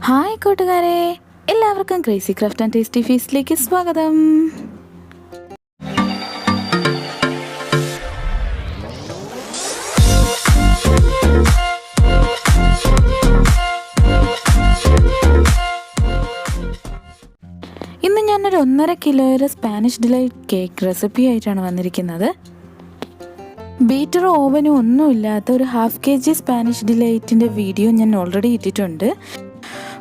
Hi കൂട്ടുകാരെ, എല്ലാവർക്കും crazy craft and tasty ഫീസ്റ്റിലേക്ക് സ്വാഗതം. ഇന്ന് ഞാനൊരു 1.5 കിലോയുടെ സ്പാനിഷ് ഡിലൈറ്റ് കേക്ക് റെസിപ്പി ആയിട്ടാണ് വന്നിരിക്കുന്നത്. ബീറ്ററോ ഓവനോ ഒന്നുമില്ലാത്ത ഒരു 1/2 kg സ്പാനിഷ് ഡിലൈറ്റിൻ്റെ വീഡിയോ ഞാൻ ഓൾറെഡി ഇട്ടിട്ടുണ്ട്.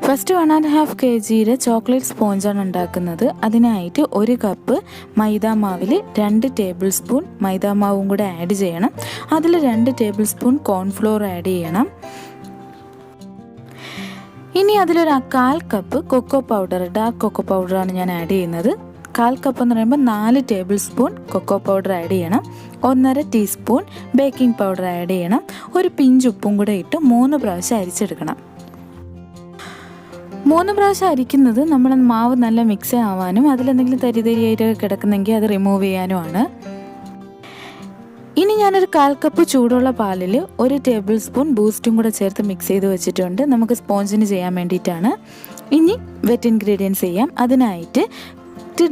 ഫസ്റ്റ് 1.5 kg ചോക്ലേറ്റ് സ്പോഞ്ചാണ് ഉണ്ടാക്കുന്നത്. അതിനായിട്ട് 1 കപ്പ് മൈദാമാവിൽ 2 ടേബിൾ സ്പൂൺ മൈദാമാവും കൂടെ ആഡ് ചെയ്യണം. അതിൽ 2 ടേബിൾ സ്പൂൺ കോൺഫ്ലോർ ആഡ് ചെയ്യണം. ഇനി അതിലൊരു 1/4 cup cocoa powder, dark cocoa പൗഡറാണ് ഞാൻ ആഡ് ചെയ്യുന്നത്. 1/4 കപ്പ് എന്ന് പറയുമ്പോൾ 4 tablespoon cocoa powder add ചെയ്യണം. 1.5 ടീസ്പൂൺ ബേക്കിംഗ് പൗഡർ ആഡ് ചെയ്യണം. ഒരു പിഞ്ച് ഉപ്പും കൂടെ ഇട്ട് 3 പ്രാവശ്യം അരിച്ചെടുക്കണം. 3 പ്രാവശ്യം അരിക്കുന്നത് നമ്മുടെ മാവ് നല്ല മിക്സ് ആവാനും അതിലെന്തെങ്കിലും തരിതരിയായിട്ട് കിടക്കുന്നെങ്കിൽ അത് റിമൂവ് ചെയ്യാനുമാണ്. ഇനി ഞാനൊരു 1/4 കപ്പ് ചൂടുള്ള പാലിൽ 1 ടേബിൾ സ്പൂൺ ബൂസ്റ്റും കൂടെ ചേർത്ത് മിക്സ് ചെയ്ത് വെച്ചിട്ടുണ്ട്. നമുക്ക് സ്പോഞ്ചിന് ചെയ്യാൻ വേണ്ടിയിട്ടാണ്. ഇനി വെറ്റ് ഇൻഗ്രീഡിയൻസ് ചെയ്യാം. അതിനായിട്ട്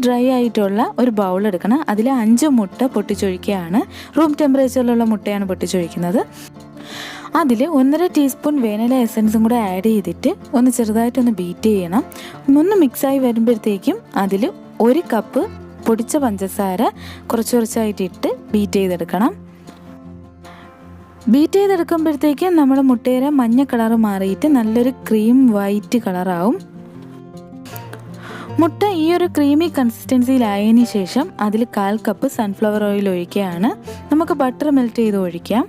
ഡ്രൈ ആയിട്ടുള്ള ഒരു ബൗൾ എടുക്കണം. അതിൽ 5 മുട്ട പൊട്ടിച്ചൊഴിക്കുകയാണ്. റൂം ടെമ്പറേച്ചറിലുള്ള മുട്ടയാണ് പൊട്ടിച്ചൊഴിക്കുന്നത്. അതിൽ 1.5 ടീസ്പൂൺ വാനില എസൻസും കൂടെ ആഡ് ചെയ്തിട്ട് ഒന്ന് ചെറുതായിട്ടൊന്ന് ബീറ്റ് ചെയ്യണം. ഒന്ന് മിക്സായി വരുമ്പോഴത്തേക്കും അതിൽ 1 കപ്പ് പൊടിച്ച പഞ്ചസാര കുറച്ചായിട്ടിട്ട് ബീറ്റ് ചെയ്തെടുക്കണം. ബീറ്റ് ചെയ്തെടുക്കുമ്പോഴത്തേക്കും നമ്മുടെ മുട്ടയുടെ മഞ്ഞ കളറ് മാറിയിട്ട് നല്ലൊരു ക്രീം വൈറ്റ് കളറാവും. മുട്ട ഈ ഒരു ക്രീമി കൺസിസ്റ്റൻസിയിലായതിന് ശേഷം അതിൽ 1/4 കപ്പ് സൺഫ്ലവർ ഓയിൽ ഒഴിക്കുകയാണ്. നമുക്ക് ബട്ടർ മെൽറ്റ് ചെയ്ത് ഒഴിക്കാം.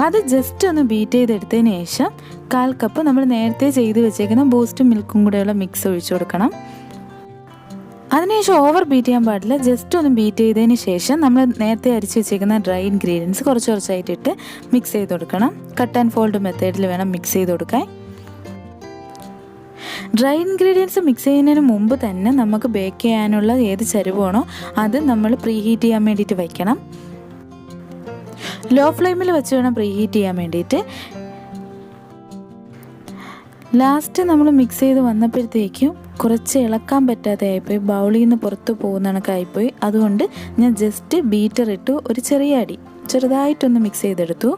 അത് ജസ്റ്റ് ഒന്ന് ബീറ്റ് ചെയ്തെടുത്തതിന് ശേഷം 1/4 കപ്പ് നമ്മൾ നേരത്തെ ചെയ്ത് വെച്ചേക്കുന്ന ബൂസ്റ്റും മിൽക്കും കൂടെയുള്ള മിക്സ് ഒഴിച്ചു കൊടുക്കണം. അതിനുശേഷം ഓവർ ബീറ്റ് ചെയ്യാൻ പാടില്ല. ജസ്റ്റ് ഒന്ന് ബീറ്റ് ചെയ്തതിന് ശേഷം നമ്മൾ നേരത്തെ അരിച്ച് വെച്ചേക്കുന്ന ഡ്രൈ ഇൻഗ്രീഡിയൻസ് കുറച്ചായിട്ടിട്ട് മിക്സ് ചെയ്ത് കൊടുക്കണം. കട്ട് ആൻഡ് ഫോൾഡ് മെത്തേഡിൽ വേണം മിക്സ് ചെയ്ത് കൊടുക്കാൻ. ഡ്രൈ ഇൻഗ്രീഡിയൻസ് മിക്സ് ചെയ്യുന്നതിന് മുമ്പ് തന്നെ നമുക്ക് ബേക്ക് ചെയ്യാനുള്ള ഏത് ചരുവാണോ അത് നമ്മൾ പ്രീ ഹീറ്റ് ചെയ്യാൻ വേണ്ടിയിട്ട് വയ്ക്കണം. ലോ ഫ്ലെയിമിൽ വെച്ച് വേണം പ്രീ ഹീറ്റ് ചെയ്യാൻ വേണ്ടിയിട്ട്. ലാസ്റ്റ് നമ്മൾ മിക്സ് ചെയ്ത് വന്നപ്പോഴത്തേക്കും കുറച്ച് ഇളക്കാൻ പറ്റാതെ ആയിപ്പോയി, ബൗളിൽ നിന്ന് പുറത്ത് പോകുന്ന കണക്കായിപ്പോയി. അതുകൊണ്ട് ഞാൻ ജസ്റ്റ് ബീറ്റർ ഇട്ടു ഒരു ചെറുതായിട്ടൊന്ന് മിക്സ് ചെയ്തെടുത്തു.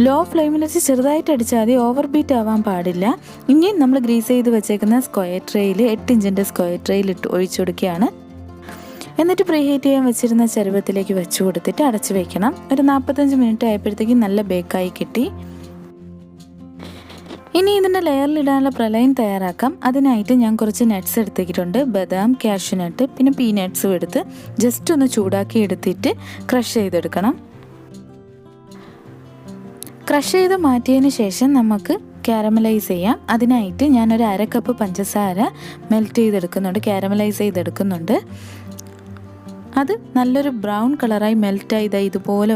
ലോ ഫ്ലെയിമിൽ വെച്ച് ചെറുതായിട്ട് അടിച്ചാൽ മതി, ഓവർ ബീറ്റ് ആവാൻ പാടില്ല. ഇനി നമ്മൾ ഗ്രീസ് ചെയ്ത് വെച്ചേക്കുന്ന സ്ക്വയർ ട്രേയിൽ 8 ഇഞ്ചിൻ്റെ സ്ക്വയർ ട്രേയിൽ ഇട്ട് ഒഴിച്ചു കൊടുക്കുകയാണ്. എന്നിട്ട് പ്രീ ഹീറ്റ് ചെയ്യാൻ വെച്ചിരുന്ന ചരുവത്തിലേക്ക് വെച്ച് കൊടുത്തിട്ട് അടച്ചു വയ്ക്കണം. ഒരു 45 മിനിറ്റ് ആയപ്പോഴത്തേക്കും നല്ല ബേക്കായി കിട്ടി. ഇനി ഇതിൻ്റെ ലെയറിലിടാനുള്ള പ്രളയം തയ്യാറാക്കാം. അതിനായിട്ട് ഞാൻ കുറച്ച് നട്ട്സ് എടുത്തിട്ടുണ്ട്. ബദാം, കാഷ്യൂനട്ട്, പിന്നെ പീനട്ട്സും എടുത്ത് ജസ്റ്റ് ഒന്ന് ചൂടാക്കി എടുത്തിട്ട് ക്രഷ് ചെയ്തെടുക്കണം. ക്രഷ് ചെയ്ത് മാറ്റിയതിന് ശേഷം നമുക്ക് കാരമലൈസ് ചെയ്യാം. അതിനായിട്ട് ഞാനൊരു 1/2 കപ്പ് പഞ്ചസാര മെൽറ്റ് ചെയ്തെടുക്കുന്നുണ്ട്, കാരമലൈസ് ചെയ്തെടുക്കുന്നുണ്ട്. അത് നല്ലൊരു ബ്രൗൺ കളറായി മെൽറ്റായി ഇതുപോലെ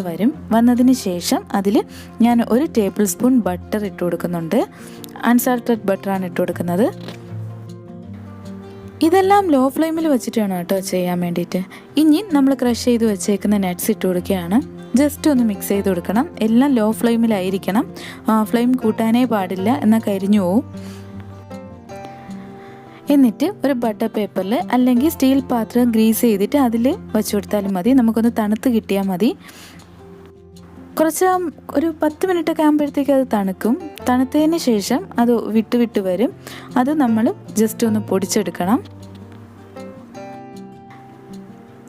വന്നതിന് ശേഷം അതിൽ ഞാൻ 1 ടേബിൾ സ്പൂൺ ബട്ടർ ഇട്ട് കൊടുക്കുന്നുണ്ട്. അൺസാൾട്ടഡ് ബട്ടറാണ് ഇട്ട് കൊടുക്കുന്നത്. ഇതെല്ലാം ലോ ഫ്ലെയിമിൽ വെച്ചിട്ടാണ് കേട്ടോ ചെയ്യാൻ വേണ്ടിയിട്ട്. ഇനി നമ്മൾ ക്രഷ് ചെയ്ത് വെച്ചേക്കുന്ന നട്ട്സ് ഇട്ട് കൊടുക്കുകയാണ്. ജസ്റ്റ് ഒന്ന് മിക്സ് ചെയ്ത് കൊടുക്കണം. എല്ലാം ലോ ഫ്ലെയിമിലായിരിക്കണം, ഫ്ലെയിം കൂട്ടാനേ പാടില്ല, എന്നാൽ കരിഞ്ഞു പോവും. എന്നിട്ട് ഒരു ബട്ടർ പേപ്പറിൽ അല്ലെങ്കിൽ സ്റ്റീൽ പാത്രം ഗ്രീസ് ചെയ്തിട്ട് അതിൽ വെച്ച് കൊടുത്താലും മതി. നമുക്കൊന്ന് തണുത്ത് കിട്ടിയാൽ മതി. ഒരു 10 മിനിറ്റൊക്കെ ആകുമ്പോഴത്തേക്ക് അത് തണുക്കും. തണുത്തതിന് ശേഷം അത് വിട്ട് വരും. അത് നമ്മൾ ജസ്റ്റ് ഒന്ന് പൊടിച്ചെടുക്കണം.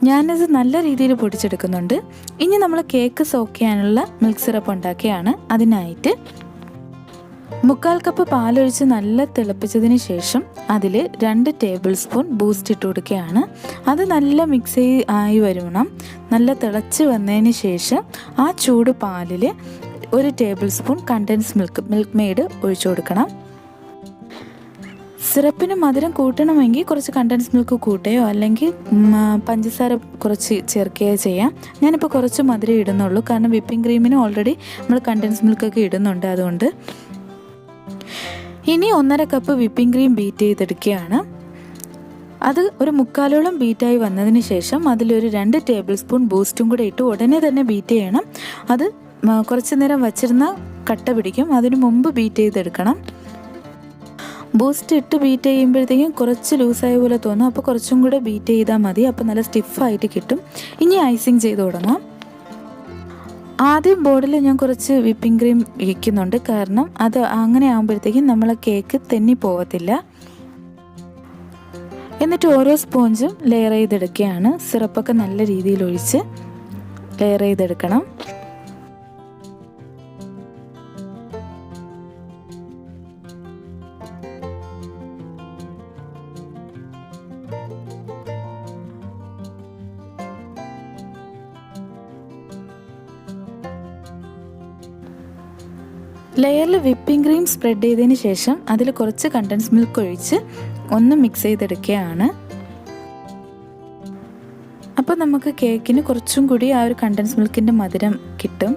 ഞാനത് നല്ല രീതിയിൽ പൊടിച്ചെടുക്കുന്നുണ്ട്. ഇനി നമ്മൾ കേക്ക് സോക്ക് ചെയ്യാനുള്ള മിൽക്ക് സിറപ്പ് ഉണ്ടാക്കിയാണ്. അതിനായിട്ട് 1/4 കപ്പ് പാലൊഴിച്ച് നല്ല തിളപ്പിച്ചതിന് ശേഷം അതിൽ 2 ടേബിൾ സ്പൂൺ ബൂസ്റ്റ് ഇട്ട് കൊടുക്കുകയാണ്. അത് നല്ല മിക്സ് ആയി വരണം. നല്ല തിളച്ച് വന്നതിന് ശേഷം ആ ചൂട് പാലിൽ 1 tablespoon condensed milk maid ഒഴിച്ചു കൊടുക്കണം. സിറപ്പിന് മധുരം കൂട്ടണമെങ്കിൽ കുറച്ച് കണ്ടൻസ് മിൽക്ക് കൂട്ടുകയോ അല്ലെങ്കിൽ പഞ്ചസാര കുറച്ച് ചേർക്കുകയോ ചെയ്യാം. ഞാനിപ്പോൾ കുറച്ച് മധുരം ഇടുന്നുള്ളൂ, കാരണം വിപ്പിംഗ് ക്രീമിന് ഓൾറെഡി നമ്മൾ കണ്ടൻസ് മിൽക്കൊക്കെ ഇടുന്നുണ്ട്. അതുകൊണ്ട് ഇനി 1.5 കപ്പ് വിപ്പിംഗ് ക്രീം ബീറ്റ് ചെയ്തെടുക്കുകയാണ്. അത് ഒരു 3/4 ബീറ്റായി വന്നതിന് ശേഷം അതിലൊരു 2 ടേബിൾ സ്പൂൺ ബൂസ്റ്റും കൂടെ ഇട്ട് ഉടനെ തന്നെ ബീറ്റ് ചെയ്യണം. അത് കുറച്ച് നേരം വച്ചിരുന്ന കട്ട പിടിക്കും, അതിനു മുമ്പ് ബീറ്റ് ചെയ്തെടുക്കണം. ബൂസ്റ്റ് ഇട്ട് ബീറ്റ് ചെയ്യുമ്പോഴത്തേക്കും കുറച്ച് ലൂസായ പോലെ തോന്നും. അപ്പോൾ കുറച്ചും കൂടെ ബീറ്റ് ചെയ്താൽ മതി. അപ്പോൾ നല്ല സ്റ്റിഫായിട്ട് കിട്ടും. ഇനി ഐസിങ് ചെയ്ത് തുടങ്ങാം. ആദ്യം ബോർഡിൽ ഞാൻ കുറച്ച് വിപ്പിംഗ് ക്രീം വയ്ക്കുന്നുണ്ട്. കാരണം അത് അങ്ങനെ ആകുമ്പോഴത്തേക്കും നമ്മളെ കേക്ക് തെന്നി പോകത്തില്ല. എന്നിട്ട് ഓരോ സ്പോഞ്ചും ലെയർ ചെയ്തെടുക്കുകയാണ്. സിറപ്പൊക്കെ നല്ല രീതിയിൽ ഒഴിച്ച് ലെയർ ചെയ്തെടുക്കണം. ലെയറിൽ വിപ്പിംഗ് ക്രീം സ്പ്രെഡ് ചെയ്തതിന് ശേഷം അതിൽ കുറച്ച് കണ്ടൻസ് മിൽക്ക് ഒഴിച്ച് ഒന്ന് മിക്സ് ചെയ്തെടുക്കുകയാണ്. അപ്പോൾ നമുക്ക് കേക്കിന് കുറച്ചും കൂടി ആ ഒരു കണ്ടൻസ് മിൽക്കിൻ്റെ മധുരം കിട്ടും.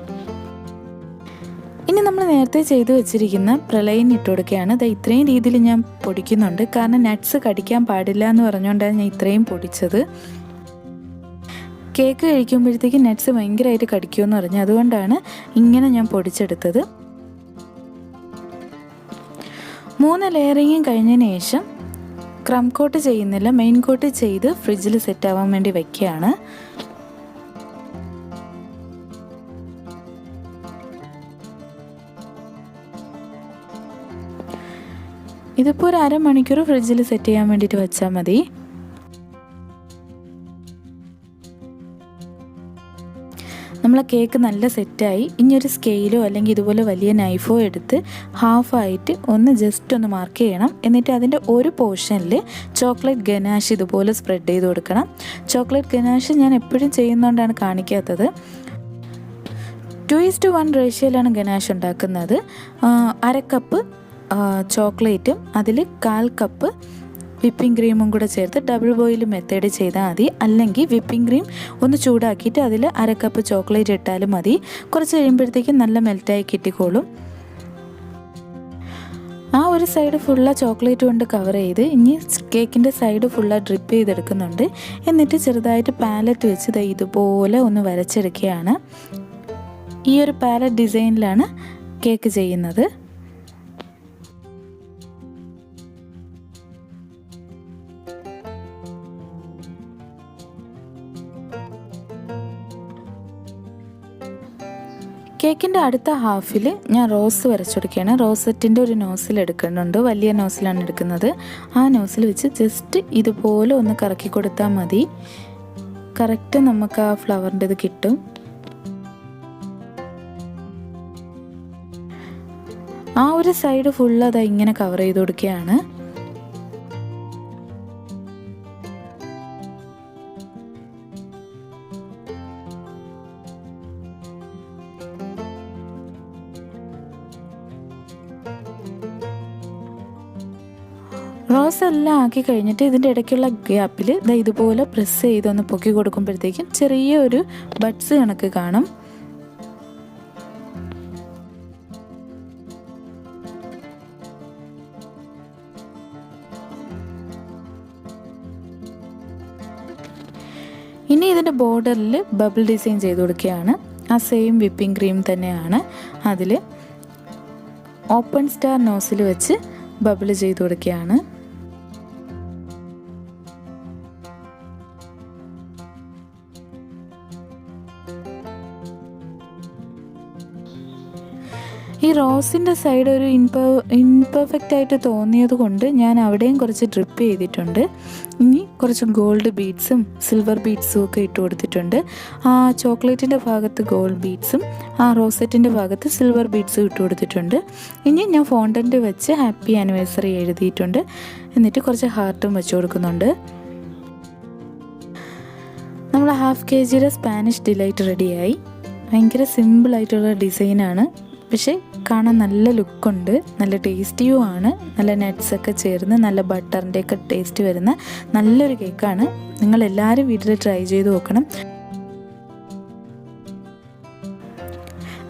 ഇനി നമ്മൾ നേരത്തെ ചെയ്തു വെച്ചിരിക്കുന്ന പ്രളയിൻ ഇട്ട് കൊടുക്കുകയാണ്. അത് ഇത്രയും രീതിയിൽ ഞാൻ പൊടിക്കുന്നുണ്ട്. കാരണം നട്ട്സ് കടിക്കാൻ പാടില്ല എന്ന് പറഞ്ഞുകൊണ്ടാണ് ഞാൻ ഇത്രയും പൊടിച്ചത്. കേക്ക് കഴിക്കുമ്പോഴത്തേക്ക് നട്ട്സ് ഭയങ്കരമായിട്ട് കടിക്കുമെന്ന് പറഞ്ഞു. അതുകൊണ്ടാണ് ഇങ്ങനെ ഞാൻ പൊടിച്ചെടുത്തത്. 3 ലെയറിങ്ങും കഴിഞ്ഞതിന് ശേഷം ക്രം കോട്ട് ചെയ്യുന്നില്ല, മെയിൻ കോട്ട് ചെയ്ത് ഫ്രിഡ്ജിൽ സെറ്റ് ആവാൻ വേണ്ടി വയ്ക്കുകയാണ്. ഇതിപ്പോൾ ഒരു അരമണിക്കൂർ ഫ്രിഡ്ജിൽ സെറ്റ് ചെയ്യാൻ വേണ്ടിയിട്ട് വെച്ചാൽ മതി. നമ്മളെ കേക്ക് നല്ല സെറ്റായി. ഇനി ഒരു സ്കെയിലോ അല്ലെങ്കിൽ ഇതുപോലെ വലിയ നൈഫോ എടുത്ത് ഹാഫായിട്ട് ഒന്ന് ജസ്റ്റ് ഒന്ന് മാർക്ക് ചെയ്യണം. എന്നിട്ട് അതിൻ്റെ ഒരു പോർഷനിൽ ചോക്ലേറ്റ് ഗനാഷ് ഇതുപോലെ സ്പ്രെഡ് ചെയ്ത് കൊടുക്കണം. ചോക്ലേറ്റ് ഗനാഷ് ഞാൻ എപ്പോഴും ചെയ്യുന്നതുകൊണ്ടാണ് കാണിക്കാത്തത്. 2:1 റേഷ്യോയിലാണ് ഗനാഷ് ഉണ്ടാക്കുന്നത്. 1/2 കപ്പ് ചോക്ലേറ്റും അതിൽ 1/4 കപ്പ് വിപ്പിംഗ് ക്രീമും കൂടെ ചേർത്ത് ഡബിൾ ബോയിൽ മെത്തേഡ് ചെയ്താൽ മതി. അല്ലെങ്കിൽ വിപ്പിംഗ് ക്രീം ഒന്ന് ചൂടാക്കിയിട്ട് അതിൽ 1/2 കപ്പ് ചോക്ലേറ്റ് ഇട്ടാലും മതി. കുറച്ച് കഴിയുമ്പോഴത്തേക്കും നല്ല മെൽറ്റായി കിട്ടിക്കോളും. ആ ഒരു സൈഡ് ഫുള്ള ചോക്ലേറ്റ് കൊണ്ട് കവർ ചെയ്ത് ഇനി കേക്കിൻ്റെ സൈഡ് ഫുള്ള ഡ്രിപ്പ് ചെയ്തെടുക്കുന്നുണ്ട്. എന്നിട്ട് ചെറുതായിട്ട് പാലറ്റ് വെച്ച് ഇതുപോലെ ഒന്ന് വരച്ചെടുക്കുകയാണ്. ഈ ഒരു പാലറ്റ് ഡിസൈനിലാണ് കേക്ക് ചെയ്യുന്നത്. കേക്കിൻ്റെ അടുത്ത ഹാഫിൽ ഞാൻ റോസ് വരച്ചു കൊടുക്കുകയാണ്. റോസറ്റിൻ്റെ ഒരു നോസിൽ എടുക്കുന്നുണ്ട്. വലിയ നോസിലാണ് എടുക്കുന്നത്. ആ നോസിൽ വെച്ച് ജസ്റ്റ് ഇതുപോലെ ഒന്ന് കറക്കി കൊടുത്താൽ മതി. കറക്റ്റ് നമുക്ക് ആ ഫ്ലവറിൻ്റെ ഇത് കിട്ടും. ആ ഒരു സൈഡ് ഫുള്ള് അത് ഇങ്ങനെ കവർ ചെയ്ത് കൊടുക്കുകയാണ്. റോസ് എല്ലാം ആക്കി കഴിഞ്ഞിട്ട് ഇതിൻ്റെ ഇടയ്ക്കുള്ള ഗ്യാപ്പിൽ ഇതുപോലെ പ്രസ് ചെയ്തൊന്ന് പൊക്കി കൊടുക്കുമ്പോഴത്തേക്കും ചെറിയ ഒരു ബഡ്സ് കണക്ക് കാണും. ഇനി ഇതിൻ്റെ ബോർഡറിൽ ബബിൾ ഡിസൈൻ ചെയ്ത് കൊടുക്കുകയാണ്. ആ സെയിം വിപ്പിംഗ് ക്രീം തന്നെയാണ്. അതിൽ ഓപ്പൺ സ്റ്റാർ നോസിൽ വെച്ച് ബബിൾ ചെയ്ത് കൊടുക്കുകയാണ്. ഈ റോസിൻ്റെ സൈഡ് ഒരു ഇൻപെർഫെക്റ്റ് ആയിട്ട് തോന്നിയത് കൊണ്ട് ഞാൻ അവിടെയും കുറച്ച് ഡ്രിപ്പ് ചെയ്തിട്ടുണ്ട്. ഇനി കുറച്ച് ഗോൾഡ് ബീഡ്സും സിൽവർ ബീഡ്സും ഒക്കെ ഇട്ട് കൊടുത്തിട്ടുണ്ട്. ആ ചോക്ലേറ്റിൻ്റെ ഭാഗത്ത് ഗോൾഡ് ബീഡ്സും ആ റോസറ്റിൻ്റെ ഭാഗത്ത് സിൽവർ ബീഡ്സും ഇട്ട് കൊടുത്തിട്ടുണ്ട്. ഇനി ഞാൻ ഫോണ്ടൻറ്റ് വെച്ച് ഹാപ്പി ആനിവേഴ്സറി എഴുതിയിട്ടുണ്ട്. എന്നിട്ട് കുറച്ച് ഹാർട്ടും വെച്ച് കൊടുക്കുന്നുണ്ട്. നമ്മൾ 1/2 kg സ്പാനിഷ് ഡിലൈറ്റ് റെഡിയായി. ഭയങ്കര സിമ്പിളായിട്ടുള്ള ഡിസൈനാണ്. പക്ഷേ കാണാൻ നല്ല ലുക്കുണ്ട്, നല്ല ടേസ്റ്റിയും ആണ്. നല്ല നട്ട്സൊക്കെ ചേർന്ന് നല്ല ബട്ടറിൻ്റെയൊക്കെ ടേസ്റ്റ് വരുന്ന നല്ലൊരു കേക്കാണ്. നിങ്ങളെല്ലാവരും വീട്ടിൽ ട്രൈ ചെയ്ത് നോക്കണം.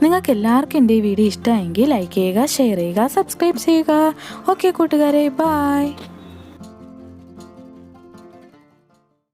നിങ്ങൾക്ക് എല്ലാവർക്കും എൻ്റെ ഈ വീഡിയോ ഇഷ്ടമായെങ്കിൽ ലൈക്ക് ചെയ്യുക, ഷെയർ ചെയ്യുക, സബ്സ്ക്രൈബ് ചെയ്യുക. ഓക്കെ കൂട്ടുകാരെ, ബൈ.